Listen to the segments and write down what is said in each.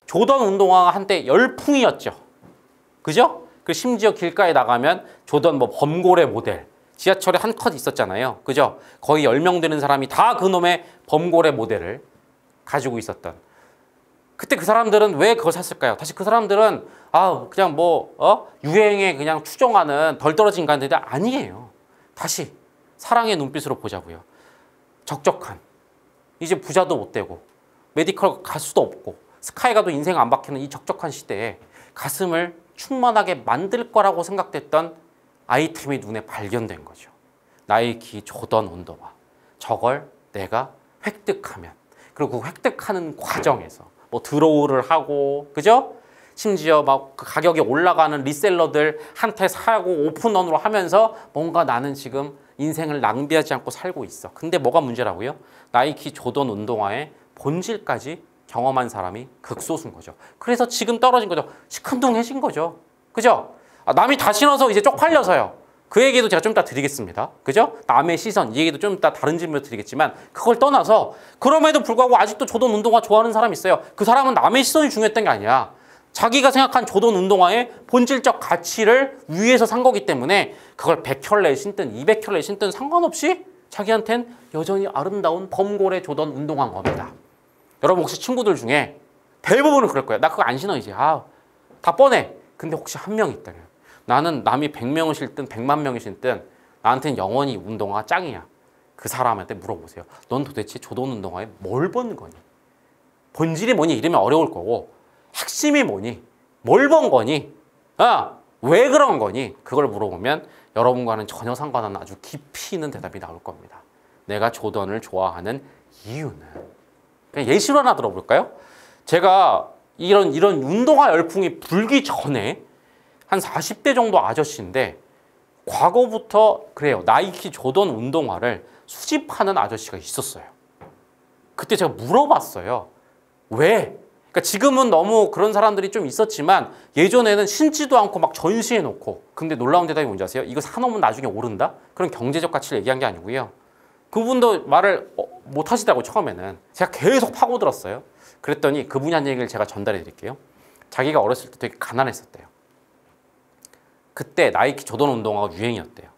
조던 운동화가 한때 열풍이었죠. 그죠? 그 심지어 길가에 나가면 조던 뭐 범고래 모델, 지하철에 한 컷 있었잖아요. 그죠? 거의 10명 되는 사람이 다 그놈의 범고래 모델을 가지고 있었던. 그때 그 사람들은 왜 그걸 샀을까요? 다시 그 사람들은 그냥 유행에 그냥 추종하는 덜 떨어진 인간들이 아니에요. 다시 사랑의 눈빛으로 보자고요. 적적한, 이제 부자도 못 되고 메디컬 갈 수도 없고 스카이 가도 인생 안 박히는 이 적적한 시대에 가슴을 충만하게 만들 거라고 생각됐던 아이템이 눈에 발견된 거죠. 나이키 조던 운동화. 저걸 내가 획득하면, 그리고 그 획득하는 과정에서 뭐 드로우를 하고, 그죠? 심지어 막 그 가격이 올라가는 리셀러들 한테 사고 오픈런으로 하면서 뭔가 나는 지금 인생을 낭비하지 않고 살고 있어. 근데 뭐가 문제라고요? 나이키 조던 운동화의 본질까지 경험한 사람이 극소수인 거죠. 그래서 지금 떨어진 거죠. 시큰둥해진 거죠. 그죠? 남이 다 신어서 이제 쪽팔려서요. 그 얘기도 제가 좀 이따 드리겠습니다. 그죠? 남의 시선, 이 얘기도 좀 이따 다른 질문으로 드리겠지만, 그걸 떠나서 그럼에도 불구하고 아직도 조던 운동화 좋아하는 사람이 있어요. 그 사람은 남의 시선이 중요했던 게 아니야. 자기가 생각한 조던 운동화의 본질적 가치를 위해서 산 거기 때문에 그걸 100켤레 신든 200켤레 신든 상관없이 자기한텐 여전히 아름다운 범고래 조던 운동화인 겁니다. 여러분 혹시 친구들 중에 대부분은 그럴 거예요. 나 그거 안 신어 이제. 다 뻔해. 근데 혹시 한 명 있다면, 나는 남이 100명을 신든 100만 명이 신든 나한테는 영원히 운동화가 짱이야. 그 사람한테 물어보세요. 넌 도대체 조던 운동화에 뭘 번 거니? 본질이 뭐니? 이러면 어려울 거고, 핵심이 뭐니? 뭘 번 거니? 왜 그런 거니? 그걸 물어보면 여러분과는 전혀 상관없는 아주 깊이 있는 대답이 나올 겁니다. 내가 조던을 좋아하는 이유는. 그냥 예시로 하나 들어볼까요? 제가 이런 운동화 열풍이 불기 전에 한 40대 정도 아저씨인데, 과거부터 그래요. 나이키 조던 운동화를 수집하는 아저씨가 있었어요. 그때 제가 물어봤어요. 왜? 그러니까 지금은 너무 그런 사람들이 좀 있었지만 예전에는 신지도 않고 막 전시해 놓고. 근데 놀라운 대답이 뭔지 아세요? 이거 사놓으면 나중에 오른다? 그런 경제적 가치를 얘기한 게 아니고요. 그분도 말을 못 하시더라고요, 처음에는. 제가 계속 파고들었어요. 그랬더니 그분이 한 얘기를 제가 전달해 드릴게요. 자기가 어렸을 때 되게 가난했었대요. 그때 나이키 조던 운동화가 유행이었대요.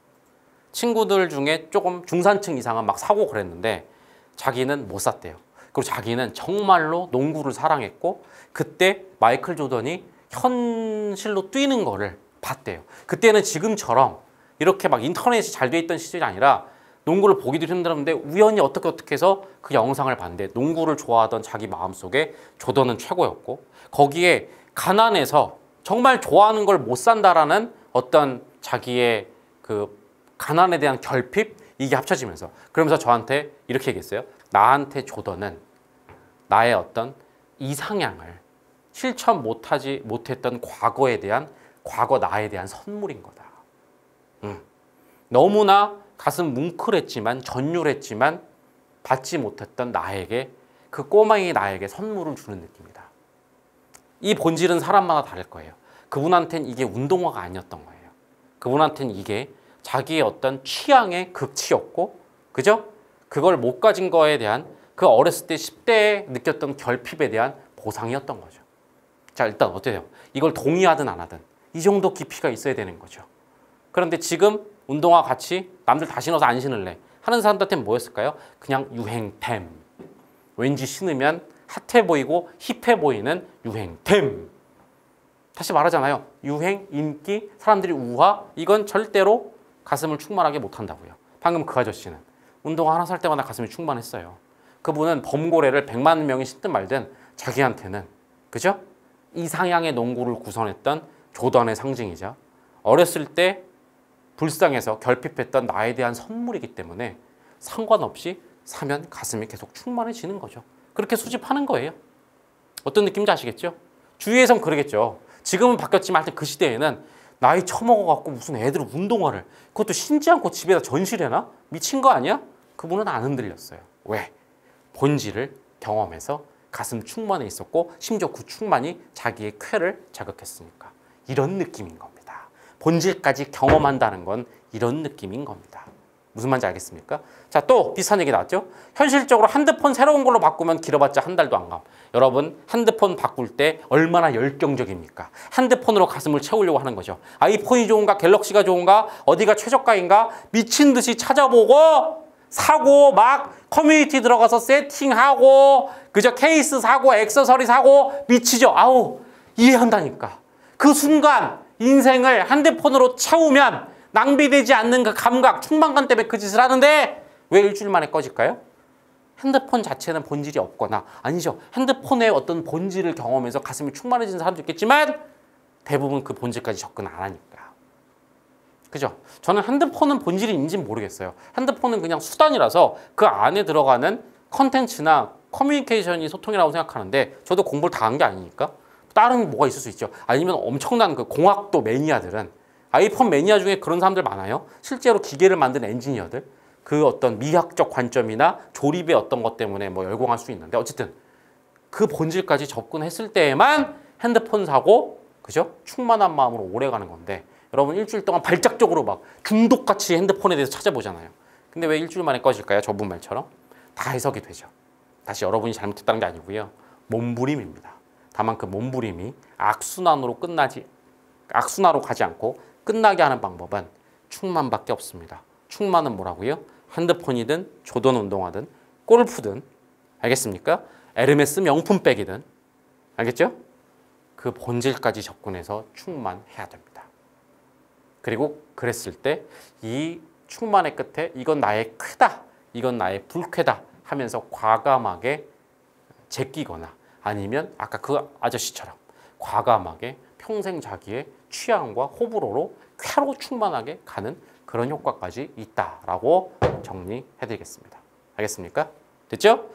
친구들 중에 조금 중산층 이상은 막 사고 그랬는데 자기는 못 샀대요. 그리고 자기는 정말로 농구를 사랑했고, 그때 마이클 조던이 현실로 뛰는 거를 봤대요. 그때는 지금처럼 이렇게 막 인터넷이 잘 돼 있던 시절이 아니라 농구를 보기도 힘들었는데 우연히 어떻게 해서 그 영상을 봤는데, 농구를 좋아하던 자기 마음속에 조던은 최고였고, 거기에 가난해서 정말 좋아하는 걸 못 산다라는 어떤 자기의 그 가난에 대한 결핍, 이게 합쳐지면서, 그러면서 저한테 이렇게 얘기했어요. 나한테 조던은 나의 어떤 이상향을 실천 못했던 과거에 대한, 과거 나에 대한 선물인 거다. 너무나 가슴 뭉클했지만, 전율했지만 받지 못했던 나에게, 그 꼬맹이 나에게 선물을 주는 느낌이다. 이 본질은 사람마다 다를 거예요. 그분한테는 이게 운동화가 아니었던 거예요. 그분한테는 이게 자기의 어떤 취향의 극치였고, 그죠? 그걸 못 가진 거에 대한, 그 어렸을 때 10대에 느꼈던 결핍에 대한 보상이었던 거죠. 자, 일단 어때요? 이걸 동의하든 안 하든 이 정도 깊이가 있어야 되는 거죠. 그런데 지금 운동화 같이 남들 다 신어서 안 신을래 하는 사람들한테는 뭐였을까요? 그냥 유행템. 왠지 신으면 핫해 보이고 힙해 보이는 유행템. 다시 말하잖아요. 유행, 인기, 사람들이 우화, 이건 절대로 가슴을 충만하게 못한다고요. 방금 그 아저씨는 운동화 하나 살 때마다 가슴이 충만했어요. 그분은 범고래를 100만 명이 신든 말든 자기한테는, 그죠? 이상향의 농구를 구성했던 조던의 상징이자 어렸을 때 불쌍해서 결핍했던 나에 대한 선물이기 때문에 상관없이 사면 가슴이 계속 충만해지는 거죠. 그렇게 수집하는 거예요. 어떤 느낌인지 아시겠죠? 주위에선 그러겠죠. 지금은 바뀌었지만 하여튼 그 시대에는 나이 처먹어갖고 무슨 애들 운동화를, 그것도 신지 않고 집에다 전시를 해놔? 미친 거 아니야? 그분은 안 흔들렸어요. 왜? 본질을 경험해서 가슴 충만해 있었고, 심지어 그 충만이 자기의 쾌를 자극했으니까. 이런 느낌인 겁니다. 본질까지 경험한다는 건 이런 느낌인 겁니다. 무슨 말인지 알겠습니까? 자, 또 비슷한 얘기 나왔죠? 현실적으로 핸드폰 새로운 걸로 바꾸면 길어봤자 한 달도 안 감. 여러분, 핸드폰 바꿀 때 얼마나 열정적입니까? 핸드폰으로 가슴을 채우려고 하는 거죠. 아이폰이 좋은가, 갤럭시가 좋은가, 어디가 최저가인가 미친 듯이 찾아보고 사고 막 커뮤니티 들어가서 세팅하고 그저 케이스 사고 액세서리 사고 미치죠. 아우, 이해한다니까. 그 순간 인생을 핸드폰으로 채우면 낭비되지 않는 그 감각, 충만감 때문에 그 짓을 하는데 왜 일주일 만에 꺼질까요? 핸드폰 자체는 본질이 없거나 아니죠. 핸드폰의 어떤 본질을 경험해서 가슴이 충만해지는 사람도 있겠지만 대부분 그 본질까지 접근 안 하니까. 그죠? 저는 핸드폰은 본질이 있는지는 모르겠어요. 핸드폰은 그냥 수단이라서 그 안에 들어가는 컨텐츠나 커뮤니케이션이 소통이라고 생각하는데 저도 공부를 다 한 게 아니니까 다른 뭐가 있을 수 있죠. 아니면 엄청난 그 공학도 매니아들은 아이폰 매니아 중에 그런 사람들 많아요. 실제로 기계를 만든 엔지니어들 그 어떤 미학적 관점이나 조립의 어떤 것 때문에 뭐 열광할 수 있는데 어쨌든 그 본질까지 접근했을 때에만 핸드폰 사고 그죠? 충만한 마음으로 오래 가는 건데 여러분 일주일 동안 발작적으로 막 중독같이 핸드폰에 대해서 찾아보잖아요. 근데 왜 일주일 만에 꺼질까요? 저분 말처럼 다 해석이 되죠. 다시 여러분이 잘못했다는 게 아니고요. 몸부림입니다. 다만 그 몸부림이 악순환으로 가지 않고 끝나게 하는 방법은 충만밖에 없습니다. 충만은 뭐라고요? 핸드폰이든 조던 운동화든 골프든 알겠습니까? 에르메스 명품백이든 알겠죠? 그 본질까지 접근해서 충만해야 됩니다. 그리고 그랬을 때 이 충만의 끝에 이건 나의 크다, 이건 나의 불쾌다 하면서 과감하게 제끼거나 아니면 아까 그 아저씨처럼 과감하게 평생 자기의 취향과 호불호로 쾌로 충만하게 가는 그런 효과까지 있다라고 정리해드리겠습니다. 알겠습니까? 됐죠?